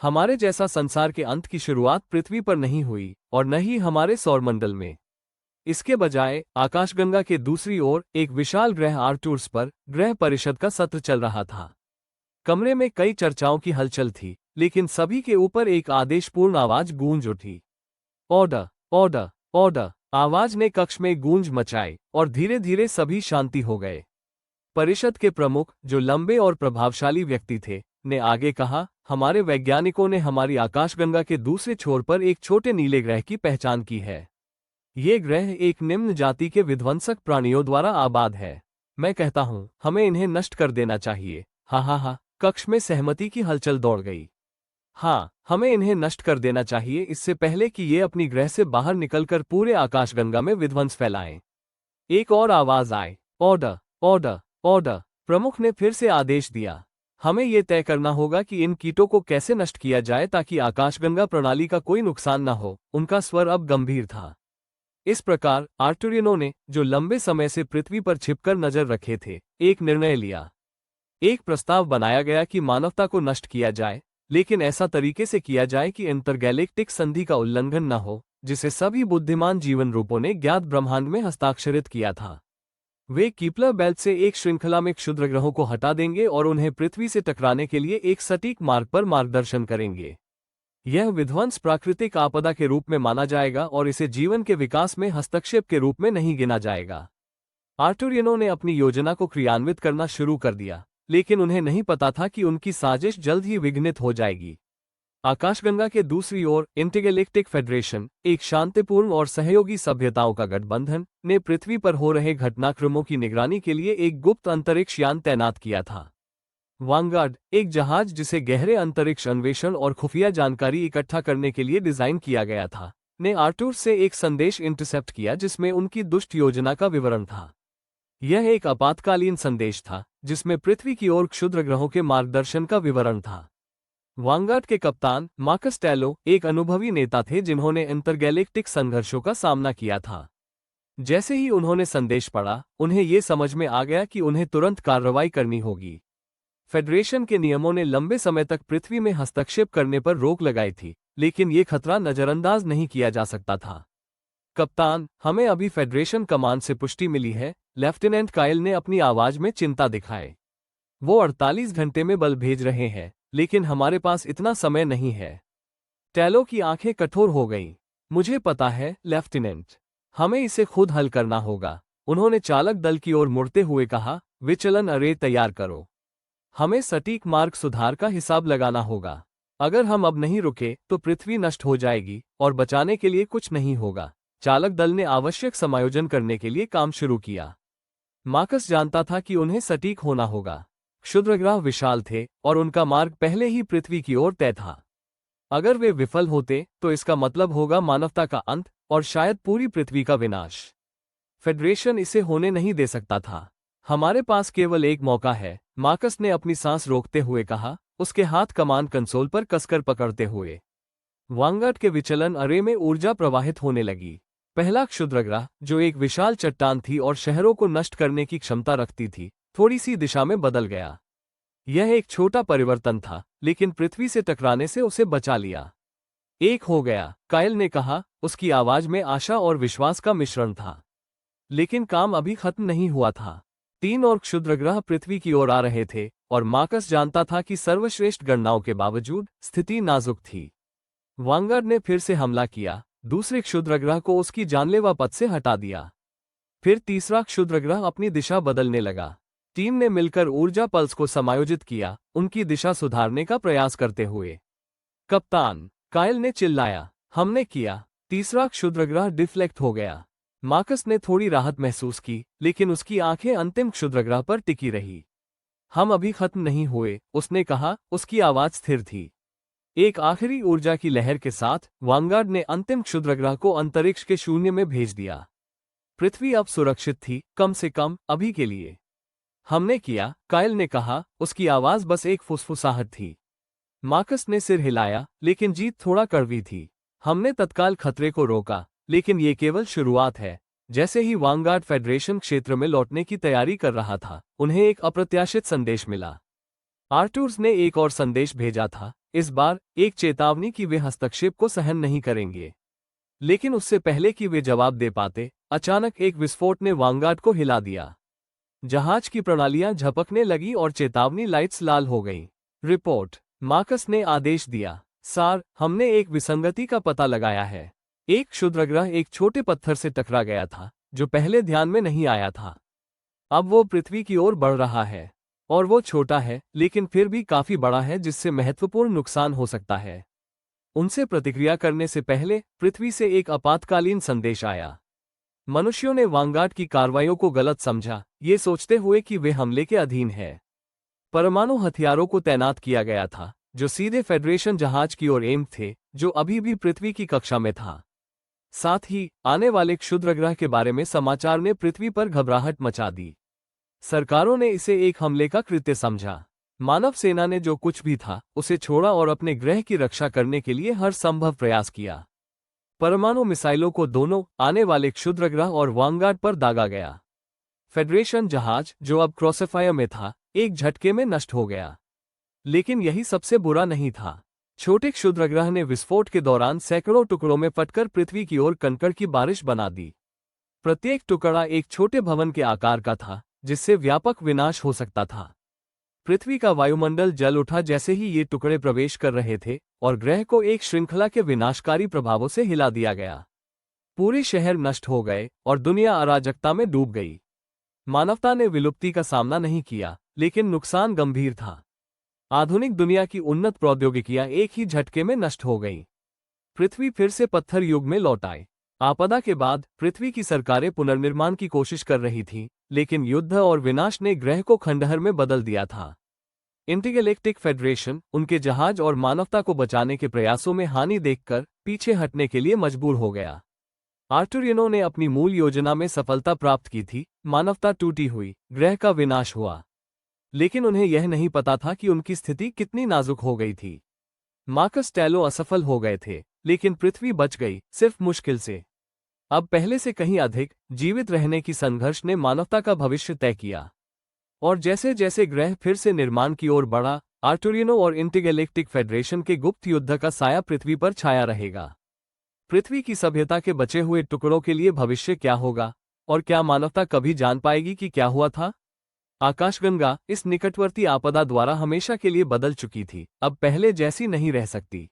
हमारे जैसा संसार के अंत की शुरुआत पृथ्वी पर नहीं हुई और न ही हमारे सौरमंडल में। इसके बजाय आकाशगंगा के दूसरी ओर एक विशाल ग्रह आर्कटूरस पर ग्रह परिषद का सत्र चल रहा था। कमरे में कई चर्चाओं की हलचल थी, लेकिन सभी के ऊपर एक आदेशपूर्ण आवाज गूंज उठी। Order, order, order. आवाज ने कक्ष में गूंज मचाई और धीरे धीरे सभी शांति हो गए। परिषद के प्रमुख, जो लंबे और प्रभावशाली व्यक्ति थे, ने आगे कहा, हमारे वैज्ञानिकों ने हमारी आकाशगंगा के दूसरे छोर पर एक छोटे नीले ग्रह की पहचान की है। ये ग्रह एक निम्न जाति के विध्वंसक प्राणियों द्वारा आबाद है। मैं कहता हूं, हमें इन्हें नष्ट कर देना चाहिए। हा हा हा। कक्ष में सहमति की हलचल दौड़ गई। हाँ, हमें इन्हें नष्ट कर देना चाहिए, इससे पहले कि ये अपनी ग्रह से बाहर निकलकर पूरे आकाशगंगा में विध्वंस फैलाएं। एक और आवाज आई, ऑर्डर, ऑर्डर, ऑर्डर। प्रमुख ने फिर से आदेश दिया, हमें यह तय करना होगा कि इन कीटों को कैसे नष्ट किया जाए ताकि आकाशगंगा प्रणाली का कोई नुकसान न हो। उनका स्वर अब गंभीर था। इस प्रकार आर्क्टूरियनों ने, जो लंबे समय से पृथ्वी पर छिपकर नजर रखे थे, एक निर्णय लिया। एक प्रस्ताव बनाया गया कि मानवता को नष्ट किया जाए, लेकिन ऐसा तरीके से किया जाए कि इंटरगैलेक्टिक संधि का उल्लंघन न हो, जिसे सभी बुद्धिमान जीवन रूपों ने ज्ञात ब्रह्मांड में हस्ताक्षरित किया था। वे कीपलर बेल्ट से एक श्रृंखला में क्षुद्रग्रहों को हटा देंगे और उन्हें पृथ्वी से टकराने के लिए एक सटीक मार्ग पर मार्गदर्शन करेंगे। यह विध्वंस प्राकृतिक आपदा के रूप में माना जाएगा और इसे जीवन के विकास में हस्तक्षेप के रूप में नहीं गिना जाएगा। आर्क्टूरियनों ने अपनी योजना को क्रियान्वित करना शुरू कर दिया, लेकिन उन्हें नहीं पता था कि उनकी साजिश जल्द ही विघ्नित हो जाएगी। आकाशगंगा के दूसरी ओर इंटरगैलेक्टिक फेडरेशन, एक शांतिपूर्ण और सहयोगी सभ्यताओं का गठबंधन, ने पृथ्वी पर हो रहे घटनाक्रमों की निगरानी के लिए एक गुप्त अंतरिक्ष यान तैनात किया था। वांगार्ड, एक जहाज जिसे गहरे अंतरिक्ष अन्वेषण और खुफिया जानकारी इकट्ठा करने के लिए डिजाइन किया गया था, ने आर्कटूरस से एक संदेश इंटरसेप्ट किया जिसमें उनकी दुष्ट योजना का विवरण था। यह एक आपातकालीन संदेश था, जिसमें पृथ्वी की ओर क्षुद्र ग्रहों के मार्गदर्शन का विवरण था। वांगार्ड के कप्तान मार्कस टैलो एक अनुभवी नेता थे जिन्होंने इंटरगैलेक्टिक संघर्षों का सामना किया था। जैसे ही उन्होंने संदेश पढ़ा, उन्हें ये समझ में आ गया कि उन्हें तुरंत कार्रवाई करनी होगी। फेडरेशन के नियमों ने लंबे समय तक पृथ्वी में हस्तक्षेप करने पर रोक लगाई थी, लेकिन ये खतरा नजरअंदाज नहीं किया जा सकता था। कप्तान, हमें अभी फेडरेशन कमान से पुष्टि मिली है, लेफ्टिनेंट कायल ने अपनी आवाज में चिंता दिखाई। वो 48 घंटे में बल भेज रहे हैं, लेकिन हमारे पास इतना समय नहीं है। टैलो की आंखें कठोर हो गईं। मुझे पता है, लेफ्टिनेंट। हमें इसे खुद हल करना होगा। उन्होंने चालक दल की ओर मुड़ते हुए कहा, विचलन अरे तैयार करो। हमें सटीक मार्ग सुधार का हिसाब लगाना होगा। अगर हम अब नहीं रुके तो पृथ्वी नष्ट हो जाएगी और बचाने के लिए कुछ नहीं होगा। चालक दल ने आवश्यक समायोजन करने के लिए काम शुरू किया। मार्कस जानता था कि उन्हें सटीक होना होगा। क्षुद्रग्रह विशाल थे और उनका मार्ग पहले ही पृथ्वी की ओर तय था। अगर वे विफल होते तो इसका मतलब होगा मानवता का अंत और शायद पूरी पृथ्वी का विनाश। फेडरेशन इसे होने नहीं दे सकता था। हमारे पास केवल एक मौका है, मार्कस ने अपनी सांस रोकते हुए कहा, उसके हाथ कमान कंसोल पर कसकर पकड़ते हुए। वांगार्ड के विचलन अरे में ऊर्जा प्रवाहित होने लगी। पहला क्षुद्रग्रह, जो एक विशाल चट्टान थी और शहरों को नष्ट करने की क्षमता रखती थी, थोड़ी सी दिशा में बदल गया। यह एक छोटा परिवर्तन था, लेकिन पृथ्वी से टकराने से उसे बचा लिया। एक हो गया, कायल ने कहा, उसकी आवाज में आशा और विश्वास का मिश्रण था। लेकिन काम अभी खत्म नहीं हुआ था। 3 और क्षुद्रग्रह पृथ्वी की ओर आ रहे थे और मार्कस जानता था कि सर्वश्रेष्ठ गणनाओं के बावजूद स्थिति नाजुक थी। वांगार्ड ने फिर से हमला किया, दूसरे क्षुद्रग्रह को उसकी जानलेवा पथ से हटा दिया। फिर तीसरा क्षुद्रग्रह अपनी दिशा बदलने लगा। टीम ने मिलकर ऊर्जा पल्स को समायोजित किया, उनकी दिशा सुधारने का प्रयास करते हुए। कप्तान, कायल ने चिल्लाया, हमने किया। तीसरा क्षुद्रग्रह डिफ्लेक्ट हो गया। मार्कस ने थोड़ी राहत महसूस की, लेकिन उसकी आंखें अंतिम क्षुद्रग्रह पर टिकी रही। हम अभी खत्म नहीं हुए, उसने कहा, उसकी आवाज स्थिर थी। एक आखिरी ऊर्जा की लहर के साथ वांगार्ड ने अंतिम क्षुद्रग्रह को अंतरिक्ष के शून्य में भेज दिया। पृथ्वी अब सुरक्षित थी, कम से कम अभी के लिए। हमने किया, कायल ने कहा, उसकी आवाज बस एक फुसफुसाहट थी। मार्कस ने सिर हिलाया, लेकिन जीत थोड़ा कड़वी थी। हमने तत्काल खतरे को रोका, लेकिन ये केवल शुरुआत है। जैसे ही वांगार्ड फेडरेशन क्षेत्र में लौटने की तैयारी कर रहा था, उन्हें एक अप्रत्याशित संदेश मिला। आर्कटूरस ने एक और संदेश भेजा था, इस बार एक चेतावनी कि वे हस्तक्षेप को सहन नहीं करेंगे। लेकिन उससे पहले कि वे जवाब दे पाते, अचानक एक विस्फोट ने वांगार्ड को हिला दिया। जहाज की प्रणालियां झपकने लगी और चेतावनी लाइट्स लाल हो गईं। रिपोर्ट। मार्कस ने आदेश दिया, सर, हमने एक विसंगति का पता लगाया है। एक क्षुद्रग्रह एक छोटे पत्थर से टकरा गया था, जो पहले ध्यान में नहीं आया था। अब वो पृथ्वी की ओर बढ़ रहा है। और वो छोटा है, लेकिन फिर भी काफी बड़ा है, जिससे महत्वपूर्ण नुकसान हो सकता है। उनसे प्रतिक्रिया करने से पहले पृथ्वी से एक आपातकालीन संदेश आया। मनुष्यों ने वांगार्ड की कार्रवाइयों को गलत समझा, ये सोचते हुए कि वे हमले के अधीन है। परमाणु हथियारों को तैनात किया गया था, जो सीधे फेडरेशन जहाज की ओर एम थे, जो अभी भी पृथ्वी की कक्षा में था। साथ ही आने वाले क्षुद्रग्रह के बारे में समाचार ने पृथ्वी पर घबराहट मचा दी। सरकारों ने इसे एक हमले का कृत्य समझा। मानव सेना ने जो कुछ भी था उसे छोड़ा और अपने ग्रह की रक्षा करने के लिए हर संभव प्रयास किया। परमाणु मिसाइलों को दोनों आने वाले क्षुद्रग्रह और वांगार्ड पर दागा गया। फेडरेशन जहाज, जो अब क्रॉसफायर में था, एक झटके में नष्ट हो गया। लेकिन यही सबसे बुरा नहीं था। छोटे क्षुद्रग्रह ने विस्फोट के दौरान सैकड़ों टुकड़ों में फटकर पृथ्वी की ओर कंकड़ की बारिश बना दी। प्रत्येक टुकड़ा एक छोटे भवन के आकार का था, जिससे व्यापक विनाश हो सकता था। पृथ्वी का वायुमंडल जल उठा जैसे ही ये टुकड़े प्रवेश कर रहे थे, और ग्रह को एक श्रृंखला के विनाशकारी प्रभावों से हिला दिया गया। पूरे शहर नष्ट हो गए और दुनिया अराजकता में डूब गई। मानवता ने विलुप्ति का सामना नहीं किया, लेकिन नुकसान गंभीर था। आधुनिक दुनिया की उन्नत प्रौद्योगिकियां एक ही झटके में नष्ट हो गईं। पृथ्वी फिर से पत्थर युग में लौट आई। आपदा के बाद पृथ्वी की सरकारें पुनर्निर्माण की कोशिश कर रही थीं, लेकिन युद्ध और विनाश ने ग्रह को खंडहर में बदल दिया था। इंटरगैलेक्टिक फेडरेशन उनके जहाज और मानवता को बचाने के प्रयासों में हानि देखकर पीछे हटने के लिए मजबूर हो गया। आर्टुरियनों ने अपनी मूल योजना में सफलता प्राप्त की थी, मानवता टूटी हुई, ग्रह का विनाश हुआ। लेकिन उन्हें यह नहीं पता था कि उनकी स्थिति कितनी नाजुक हो गई थी। मार्कस टैलो असफल हो गए थे, लेकिन पृथ्वी बच गई, सिर्फ मुश्किल से। अब पहले से कहीं अधिक जीवित रहने की संघर्ष ने मानवता का भविष्य तय किया। और जैसे जैसे ग्रह फिर से निर्माण की ओर बढ़ा, आर्टुरियनों और इंटरगैलेक्टिक फेडरेशन के गुप्त युद्ध का साया पृथ्वी पर छाया रहेगा। पृथ्वी की सभ्यता के बचे हुए टुकड़ों के लिए भविष्य क्या होगा, और क्या मानवता कभी जान पाएगी कि क्या हुआ था? आकाशगंगा इस निकटवर्ती आपदा द्वारा हमेशा के लिए बदल चुकी थी, अब पहले जैसी नहीं रह सकती।